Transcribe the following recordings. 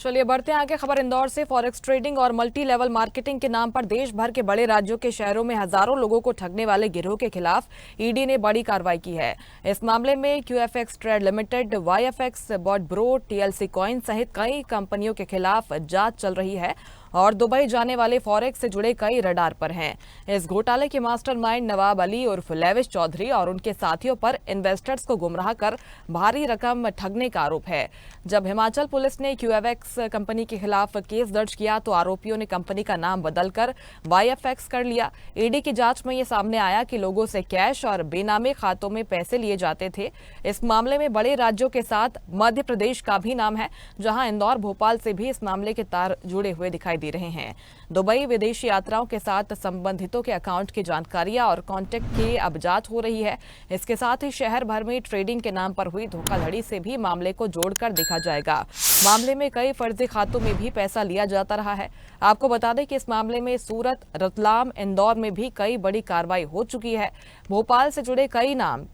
चलिए बढ़ते हैं आगे। खबर इंदौर से। फॉरेक्स ट्रेडिंग और मल्टी लेवल मार्केटिंग के नाम पर देश भर के बड़े राज्यों के शहरों में हजारों लोगों को ठगने वाले गिरोह के खिलाफ ईडी ने बड़ी कार्रवाई की है। इस मामले में QFX trade limited, YFX, Botbro, TLC coin सहित कई कंपनियों के खिलाफ जांच चल रही है और दुबई जाने वाले फॉरेक्स से जुड़े कई रडार पर हैं। इस घोटाले के मास्टरमाइंड नवाब अली उर्फ लेविश चौधरी और उनके साथियों पर इन्वेस्टर्स को गुमराह कर भारी रकम ठगने का आरोप है। जब हिमाचल पुलिस ने क्यूएफएक्स कंपनी के खिलाफ केस दर्ज किया तो आरोपियों ने कंपनी का नाम बदलकर वाईएफएक्स कर लिया। ईडी की जांच में ये सामने आया कि लोगों से कैश और बेनामे खातों में पैसे लिए जाते थे। इस मामले में बड़े राज्यों के साथ मध्य प्रदेश का भी नाम है, जहां इंदौर, भोपाल से भी इस मामले के तार जुड़े हुए दिखाई दे रहे हैं। दुबई विदेशी यात्राओं के साथ संबंधितों के अकाउंट की जानकारियां और कॉन्टैक्ट की अब जांच हो रही है। इसके साथ ही शहर भर में ट्रेडिंग के नाम पर हुई धोखाधड़ी से भी मामले को जोड़कर देखा जाएगा। मामले में कई फर्जी खातों में भी पैसा लिया जाता रहा है। आपको बता दें कि इस मामले में सूरत, रतलाम, इंदौर में भी कई बड़ी कार्रवाई हो चुकी है। भोपाल से जुड़े कई नाम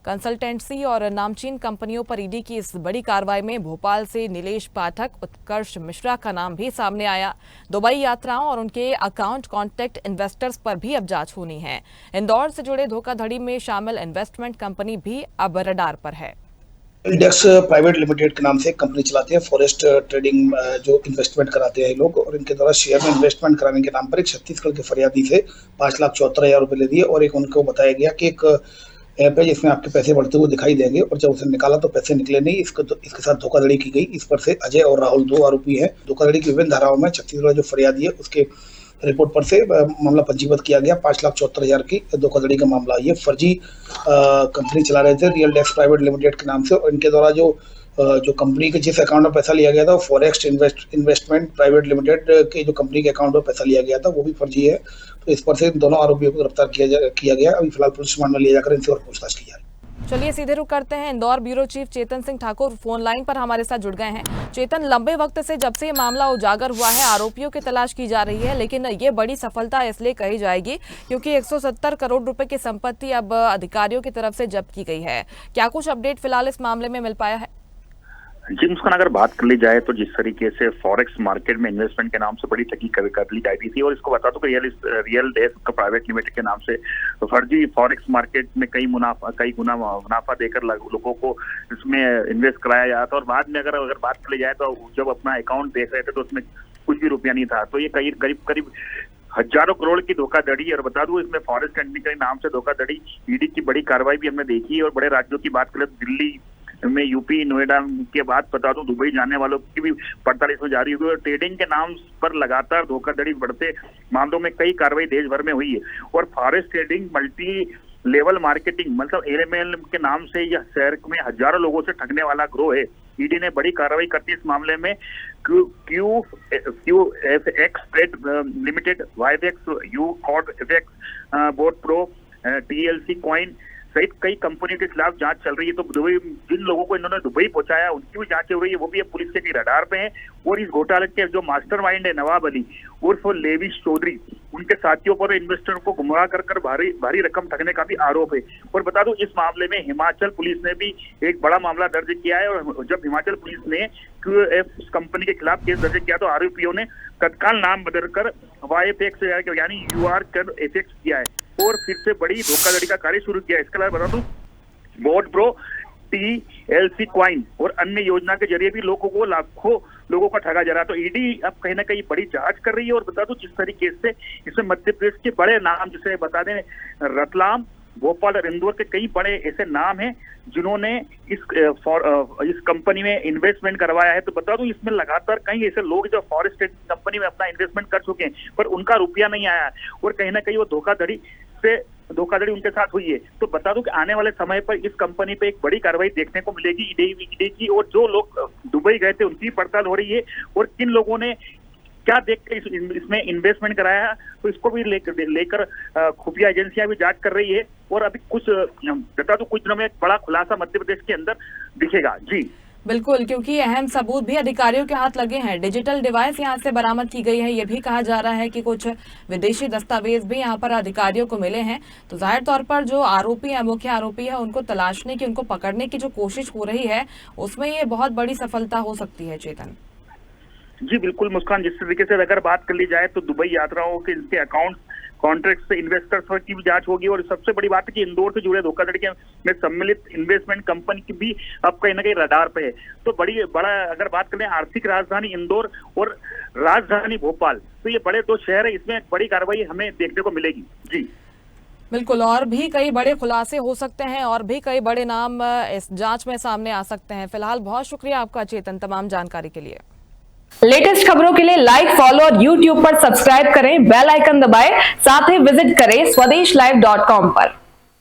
कंसल्टेंसी और नामचीन कंपनियों पर ईडी की इस बड़ी कार्रवाई में भोपाल से नीलेश पाठक, उत्कर्ष मिश्रा का नाम भी सामने आया। दुबई यात्राओं और उनके अकाउंट कॉन्टैक्ट इन्वेस्टर्स पर भी अब जांच होनी है। इंदौर से जुड़े धोखाधड़ी में शामिल इन्वेस्टमेंट कंपनी भी अब रडार पर है। इंडेक्स प्राइवेट लिमिटेड के नाम से एक कंपनी चलाते हैं, फॉरेस्ट ट्रेडिंग, जो इन्वेस्टमेंट कराते हैं लोग, और इनके द्वारा शेयर में इन्वेस्टमेंट कराने के नाम पर एक छत्तीसगढ़ के फरियादी से 5,74,000 रुपए ले दिए और एक उनको बताया गया कि एक ऐप है जिसमें आपके पैसे बढ़ते हुए दिखाई देंगे, और जब उसे निकाला तो पैसे निकले नहीं। इसके साथ धोखाधड़ी की गई। इस पर से अजय और राहुल 2 आरोपी हैं। धोखाधड़ी की विभिन्न धाराओं में छत्तीसगढ़ जो फरियादी है उसके रिपोर्ट पर से मामला पंजीबद्ध किया गया। 5,74,000 की धोखाधड़ी का मामला। ये फर्जी कंपनी चला रहे थे रियल डेस्क प्राइवेट लिमिटेड के नाम से, और इनके द्वारा जो कंपनी के जिस अकाउंट में पैसा लिया गया था वो फॉरेक्स इन्वेस्टमेंट प्राइवेट लिमिटेड के जो कंपनी के अकाउंट में पैसा लिया गया था वो भी फर्जी है। तो इस पर से इन दोनों आरोपियों को गिरफ्तार किया गया। अभी फिलहाल पुलिस रिमांड में लिया जाकर इनसे और पूछताछ की जा रही है। चलिए सीधे रुक करते हैं। Indore bureau chief Chetan Singh Thakur phone line पर हमारे साथ जुड़ गए हैं। चेतन, लंबे वक्त से जब से ये मामला उजागर हुआ है, आरोपियों की तलाश की जा रही है, लेकिन ये बड़ी सफलता इसलिए कही जाएगी क्योंकि 170 करोड़ रुपए की संपत्ति अब अधिकारियों की तरफ से जब्त की गई है। क्या कुछ अपडेट फिलहाल इस मामले में मिल पाया है? जी मुस्कान, अगर बात कर ली जाए तो जिस तरीके से फॉरेक्स मार्केट में इन्वेस्टमेंट के नाम से बड़ी ठगी कर ली जाती थी, और इसको बता दो कि रियल डेस्क प्राइवेट लिमिटेड के नाम से तो फर्जी फॉरेक्स मार्केट में कई गुना मुनाफा देकर लोगों को इसमें इन्वेस्ट कराया जाता था, और बाद में अगर बात कर ली जाए तो जब अपना अकाउंट देख रहे थे तो उसमें कुछ भी रुपया नहीं था। तो ये करीब हजारों करोड़ की धोखाधड़ी। और बता दूं इसमें फॉरेस्ट कंपनी के नाम से धोखाधड़ी, ईडी की बड़ी कार्रवाई भी हमने देखी। और बड़े राज्यों की बात करें तो दिल्ली में, यूपी, नोएडा के बाद बता दूं दुबई जाने वालों की भी पड़ताल इसमें जारी हुई, और ट्रेडिंग के नाम पर लगातार धोखाधड़ी बढ़ते मामलों में कई कार्रवाई देश भर में हुई है। और forest trading, multi level marketing मतलब एलएमएल के नाम से यह शहर में हजारों लोगों से ठगने वाला ग्रोह है। ईडी ने बड़ी कार्रवाई करती है इस मामले में। QFX trade limited, YFX, Botbro, pro, TLC coin सहित कई कंपनियों के खिलाफ जांच चल रही है। तो दुबई जिन लोगों को इन्होंने दुबई पहुंचाया उनकी भी जांच हो रही है, वो भी अब पुलिस के रडार पे हैं। और इस घोटाले के जो मास्टरमाइंड है नवाब अली उर्फ लेविश चौधरी, उनके साथियों पर इन्वेस्टर को गुमराह कर भारी रकम ठगने का भी आरोप है। और बता दूं इस मामले में हिमाचल पुलिस ने भी एक बड़ा मामला दर्ज किया है, और जब हिमाचल पुलिस ने क्यूएफ कंपनी के खिलाफ केस दर्ज किया तो आरोपियों ने तत्काल नाम बदलकर वाईएफएक्स यानी UR किया है और फिर से बड़ी धोखाधड़ी का कार्य शुरू किया है। इसके अलावा बता दूं बॉटब्रो, टीएलसी कॉइन और अन्य योजना के जरिए भी लाखों लोगों का ठगा जा रहा है। तो ईडी अब कहीं ना कहीं बड़ी जांच कर रही है। और बता दूं जिस तरीके से इसमें मध्य प्रदेश के बड़े नाम, जैसे बता दें रतलाम, भोपाल और इंदौर के कई बड़े ऐसे नाम हैं जिन्होंने इस कंपनी में इन्वेस्टमेंट करवाया है। तो बता दूं इसमें लगातार कई ऐसे लोग जो फॉरेस्ट कंपनी में अपना इन्वेस्टमेंट कर चुके हैं पर उनका रुपया नहीं आया, और कहीं ना कहीं वो धोखाधड़ी उनके साथ हुई है। तो बता दूं कि आने वाले समय पर इस कंपनी पे एक बड़ी कार्रवाई देखने को मिलेगी ईडी की, और जो लोग दुबई गए थे उनकी पड़ताल हो रही है, और किन लोगों ने क्या देख के इसमें इन्वेस्टमेंट कराया है तो इसको भी लेकर खुफिया एजेंसियां भी जांच कर रही है। और अभी कुछ बता दूं कुछ दिनों में एक बड़ा खुलासा मध्य प्रदेश के अंदर दिखेगा। जी बिल्कुल, क्योंकि अहम सबूत भी अधिकारियों के हाथ लगे हैं। डिजिटल डिवाइस यहां से बरामद की गई है। ये भी कहा जा रहा है कि कुछ विदेशी दस्तावेज भी यहां पर अधिकारियों को मिले हैं। तो जाहिर तौर पर जो आरोपी है, मुख्य आरोपी है, उनको तलाशने की, उनको पकड़ने की जो कोशिश हो रही है उसमें ये बहुत बड़ी सफलता हो सकती है। चेतन, जी बिल्कुल मुस्कान, जिस तरीके से अगर बात कर ली जाए तो दुबई यात्राओं के इनके अकाउंट कॉन्ट्रैक्ट इन्वेस्टर्स की भी जांच होगी, और सबसे बड़ी बात है कि इंदौर से जुड़े धोखाधड़ी में सम्मिलित इन्वेस्टमेंट कंपनी की भी अब कहीं ना कहीं रडार पे है। तो बड़ा अगर बात करें आर्थिक राजधानी इंदौर और राजधानी भोपाल, तो ये बड़े दो शहर है, इसमें बड़ी कार्रवाई हमें देखने को मिलेगी। जी बिल्कुल, और भी कई बड़े खुलासे हो सकते हैं और भी कई बड़े नाम इस जांच में सामने आ सकते हैं। फिलहाल बहुत शुक्रिया आपका चेतन, तमाम जानकारी के लिए। लेटेस्ट खबरों के लिए लाइक, फॉलो और यूट्यूब पर सब्सक्राइब करें, बेल आइकन दबाएं, साथ ही विजिट करें swedeshlive.com पर।